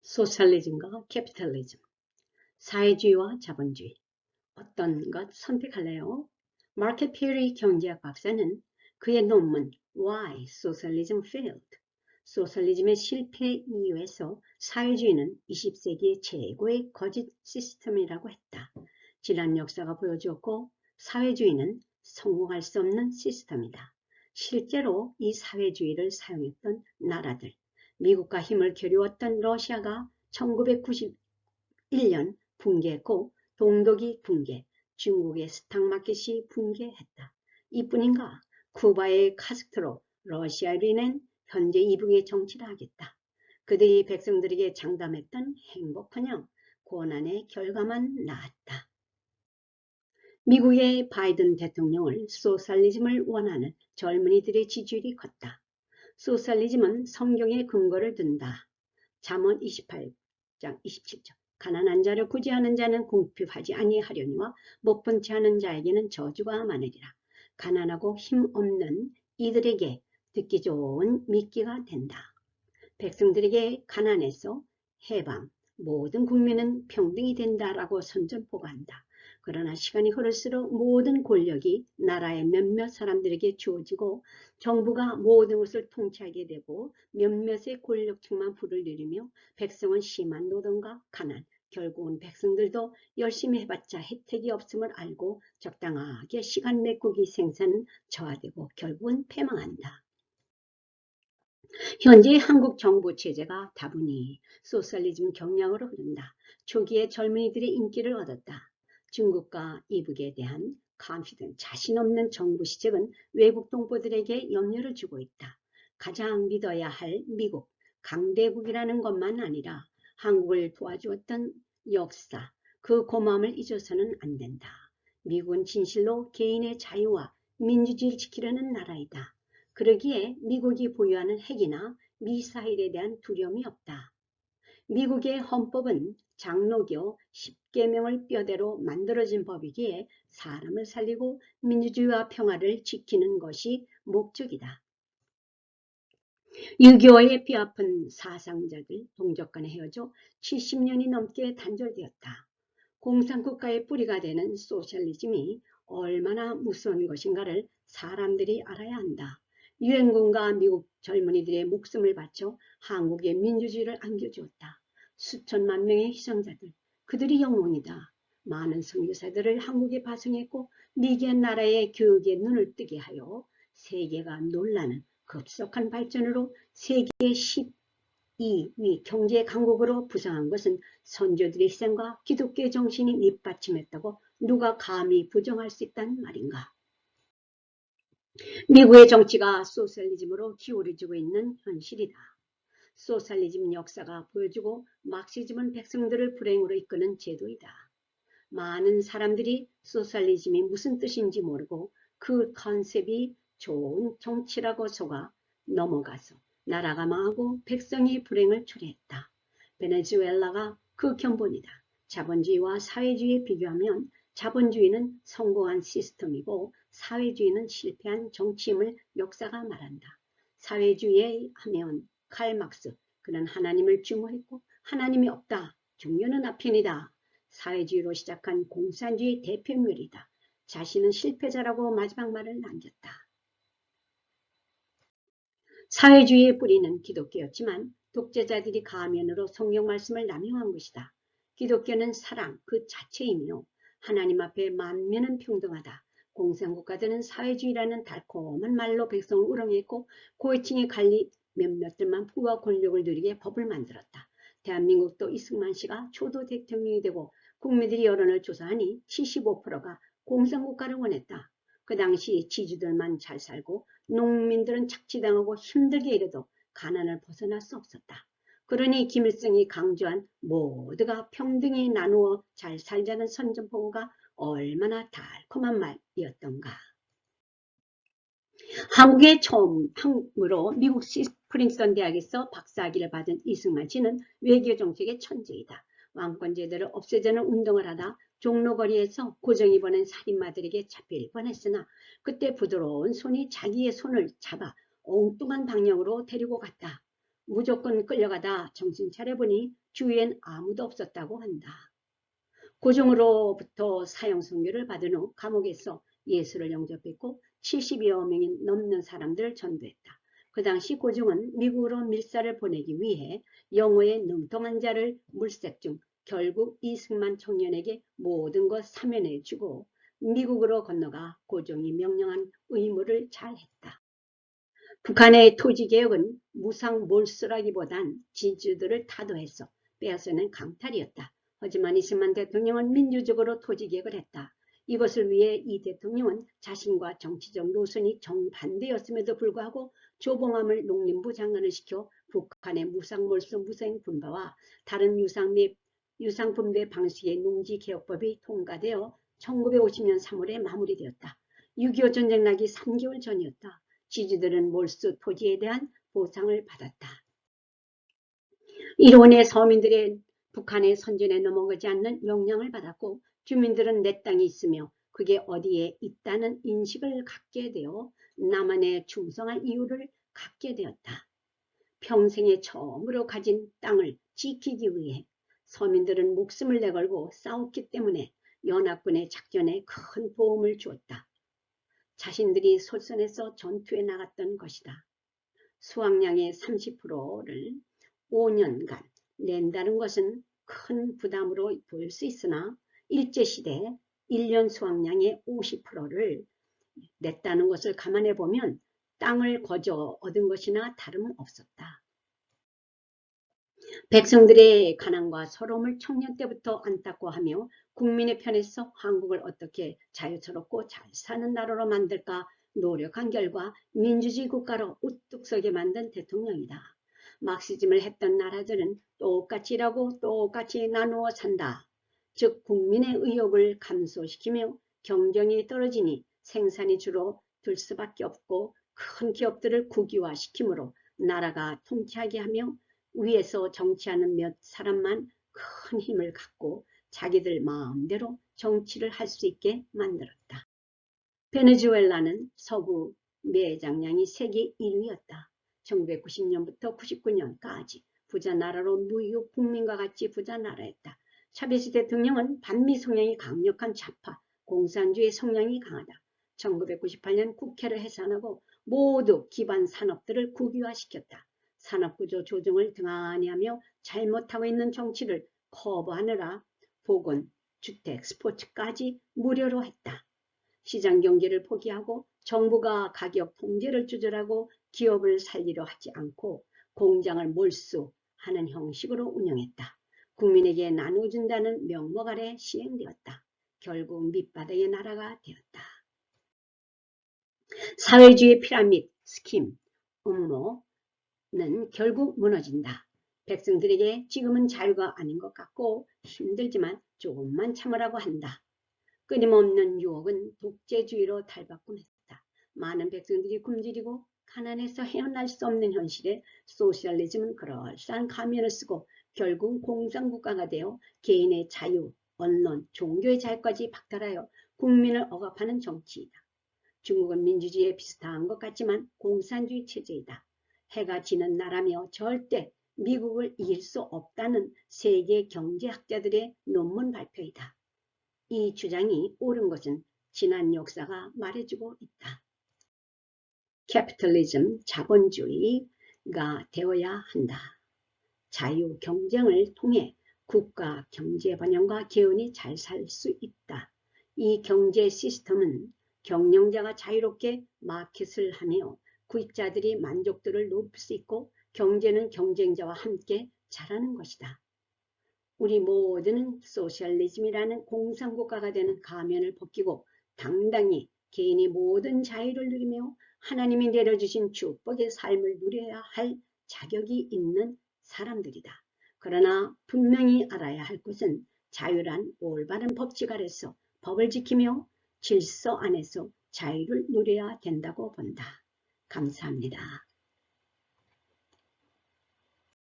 소셜리즘과 캐피탈리즘, 사회주의와 자본주의, 어떤 것 선택할래요? 마켓 피어리 경제학 박사는 그의 논문 Why Socialism Failed, 소셜리즘의 실패 이유에서 사회주의는 20세기의 최고의 거짓 시스템이라고 했다. 지난 역사가 보여주었고 사회주의는 성공할 수 없는 시스템이다. 실제로 이 사회주의를 사용했던 나라들, 미국과 힘을 겨루었던 러시아가 1991년 붕괴했고 동독이 붕괴, 중국의 스탁마켓이 붕괴했다. 이뿐인가? 쿠바의 카스트로, 러시아인은 현재 이북의 정치를 하겠다. 그들이 백성들에게 장담했던 행복하냐? 고난의 결과만 나았다. 미국의 바이든 대통령을 소셜리즘을 원하는 젊은이들의 지지율이 컸다. 소셜리즘은 성경에 근거를 둔다. 잠언 28장 27절. 가난한 자를 구제하는 자는 궁핍하지 아니하려니와 못본 채 하는 자에게는 저주가 많으리라. 가난하고 힘없는 이들에게 듣기 좋은 미끼가 된다. 백성들에게 가난에서 해방, 모든 국민은 평등이 된다라고 선전포고한다. 그러나 시간이 흐를수록 모든 권력이 나라의 몇몇 사람들에게 주어지고 정부가 모든 것을 통치하게 되고 몇몇의 권력층만 부를 누리며 백성은 심한 노동과 가난, 결국은 백성들도 열심히 해봤자 혜택이 없음을 알고 적당하게 시간 메꾸기 생산은 저하되고 결국은 패망한다. 현재 한국 정부 체제가 다분히 소셜리즘 경향으로 흐른다. 초기에 젊은이들의 인기를 얻었다. 중국과 이북에 대한 자신 없는 정부 시책은 외국 동포들에게 염려를 주고 있다. 가장 믿어야 할 미국, 강대국이라는 것만 아니라 한국을 도와주었던 역사, 그 고마움을 잊어서는 안 된다. 미국은 진실로 개인의 자유와 민주주의를 지키려는 나라이다. 그러기에 미국이 보유하는 핵이나 미사일에 대한 두려움이 없다. 미국의 헌법은 장로교 10계명을 뼈대로 만들어진 법이기에 사람을 살리고 민주주의와 평화를 지키는 것이 목적이다. 6.25의 뼈아픈 사상자들 동족 간에 헤어져 70년이 넘게 단절되었다. 공산국가의 뿌리가 되는 소셜리즘이 얼마나 무서운 것인가를 사람들이 알아야 한다. 유엔군과 미국 젊은이들의 목숨을 바쳐 한국의 민주주의를 안겨주었다. 수천만 명의 희생자들, 그들이 영웅이다. 많은 선교사들을 한국에 파송했고 미개한 나라의 교육에 눈을 뜨게 하여 세계가 놀라는 급속한 발전으로 세계 12위 경제 강국으로 부상한 것은 선조들의 희생과 기독교의 정신이 밑받침했다고 누가 감히 부정할 수 있단 말인가. 미국의 정치가 소셜리즘으로 기울어지고 있는 현실이다. 소셜리즘 역사가 보여주고 막시즘은 백성들을 불행으로 이끄는 제도이다. 많은 사람들이 소셜리즘이 무슨 뜻인지 모르고 그 컨셉이 좋은 정치라고 속아 넘어가서 나라가 망하고 백성이 불행을 초래했다. 베네수엘라가 그 견본이다. 자본주의와 사회주의에 비교하면 자본주의는 성공한 시스템이고 사회주의는 실패한 정치임을 역사가 말한다. 사회주의에 하면 칼 막스, 그는 하나님을 증오했고 하나님이 없다. 종교는 아편이다. 사회주의로 시작한 공산주의 대표인물이다. 자신은 실패자라고 마지막 말을 남겼다. 사회주의의 뿌리는 기독교였지만 독재자들이 가면으로 성경 말씀을 남용한 것이다. 기독교는 사랑 그 자체이며 하나님 앞에 만민은 평등하다. 공산국가들은 사회주의라는 달콤한 말로 백성을 우롱했고 고위층의 관리 몇몇들만 부와 권력을 누리게 법을 만들었다. 대한민국도 이승만 씨가 초도 대통령이 되고 국민들이 여론을 조사하니 75%가 공산국가를 원했다. 그 당시 지주들만 잘 살고 농민들은 착취당하고 힘들게 일해도 가난을 벗어날 수 없었다. 그러니 김일성이 강조한 모두가 평등히 나누어 잘 살자는 선전포고가 얼마나 달콤한 말이었던가. 한국에 처음으로 미국 프린스턴 대학에서 박사학위를 받은 이승만 씨는 외교 정책의 천재이다. 왕권제도를 없애자는 운동을 하다 종로거리에서 고정이 보낸 살인마들에게 잡힐 뻔했으나 그때 부드러운 손이 자기의 손을 잡아 엉뚱한 방향으로 데리고 갔다. 무조건 끌려가다 정신 차려보니 주위엔 아무도 없었다고 한다. 고종으로부터 사형 선고를 받은 후 감옥에서 예수를 영접했고 70여 명이 넘는 사람들을 전도했다. 그 당시 고종은 미국으로 밀사를 보내기 위해 영어에 능통한 자를 물색 중 결국 이승만 청년에게 모든 것 사면해주고 미국으로 건너가 고종이 명령한 의무를 잘했다. 북한의 토지개혁은 무상 몰수라기보단 진주들을 타도해서 빼앗아낸 강탈이었다. 하지만 이승만 대통령은 민주적으로 토지개혁을 했다. 이것을 위해 이 대통령은 자신과 정치적 노선이 정반대였음에도 불구하고 조봉암을 농림부 장관을 시켜 북한의 무상몰수 무생분배와 다른 유상분배 방식의 농지개혁법이 통과되어 1950년 3월에 마무리되었다. 6.25 전쟁 나기 3개월 전이었다. 지주들은 몰수 토지에 대한 보상을 받았다. 일본의 서민들의 북한의 선진에 넘어가지 않는 명령을 받았고 주민들은 내 땅이 있으며 그게 어디에 있다는 인식을 갖게 되어 남한에 충성할 이유를 갖게 되었다. 평생에 처음으로 가진 땅을 지키기 위해 서민들은 목숨을 내걸고 싸웠기 때문에 연합군의 작전에 큰 도움을 주었다. 자신들이 솔선해서 전투에 나갔던 것이다. 수확량의 30%를 5년간 낸다는 것은 큰 부담으로 보일 수 있으나 일제시대 1년 수확량의 50%를 냈다는 것을 감안해 보면 땅을 거저 얻은 것이나 다름없었다. 백성들의 가난과 서러움을 청년 때부터 안타고 하며 국민의 편에서 한국을 어떻게 자유스럽고 잘 사는 나라로 만들까 노력한 결과 민주주의 국가로 우뚝 서게 만든 대통령이다. 막시즘을 했던 나라들은 똑같이 일하고 똑같이 나누어 산다. 즉 국민의 의욕을 감소시키며 경쟁이 떨어지니 생산이 주로 들 수밖에 없고 큰 기업들을 국유화시키므로 나라가 통치하게 하며 위에서 정치하는 몇 사람만 큰 힘을 갖고 자기들 마음대로 정치를 할 수 있게 만들었다. 베네수엘라는 서구 매장량이 세계 1위였다. 1990년부터 99년까지 부자 나라로 무역 국민과 같이 부자 나라였다. 차베스 대통령은 반미 성향이 강력한 좌파 공산주의 성향이 강하다. 1998년 국회를 해산하고 모두 기반 산업들을 국유화시켰다. 산업구조 조정을 등한히 하며 잘못하고 있는 정치를 커버하느라 보건, 주택, 스포츠까지 무료로 했다. 시장경제를 포기하고 정부가 가격 통제를 조절하고 기업을 살리려 하지 않고 공장을 몰수하는 형식으로 운영했다. 국민에게 나눠준다는 명목 아래 시행되었다. 결국 밑바닥의 나라가 되었다. 사회주의 피라미드 스킴 음모는 결국 무너진다. 백성들에게 지금은 자유가 아닌 것 같고 힘들지만 조금만 참으라고 한다. 끊임없는 유혹은 독재주의로 탈바꿈했다. 많은 백성들이 굶주리고 가난해서 헤어날 수 없는 현실에 소셜리즘은 그럴싸한 가면을 쓰고 결국 공산국가가 되어 개인의 자유, 언론, 종교의 자유까지 박탈하여 국민을 억압하는 정치이다. 중국은 민주주의에 비슷한 것 같지만 공산주의 체제이다. 해가 지는 나라며 절대 미국을 이길 수 없다는 세계 경제학자들의 논문 발표이다. 이 주장이 옳은 것은 지난 역사가 말해주고 있다. 캐피탈리즘, 자본주의가 되어야 한다. 자유 경쟁을 통해 국가 경제 번영과 개헌이 잘 살 수 있다. 이 경제 시스템은 경영자가 자유롭게 마켓을 하며 구입자들이 만족도를 높일 수 있고 경제는 경쟁자와 함께 자라는 것이다. 우리 모두는 소셜리즘이라는 공산국가가 되는 가면을 벗기고 당당히 개인이 모든 자유를 누리며 하나님이 내려주신 축복의 삶을 누려야 할 자격이 있는 사람들이다. 그러나 분명히 알아야 할 것은 자유란 올바른 법칙 아래서 법을 지키며 질서 안에서 자유를 누려야 된다고 본다. 감사합니다.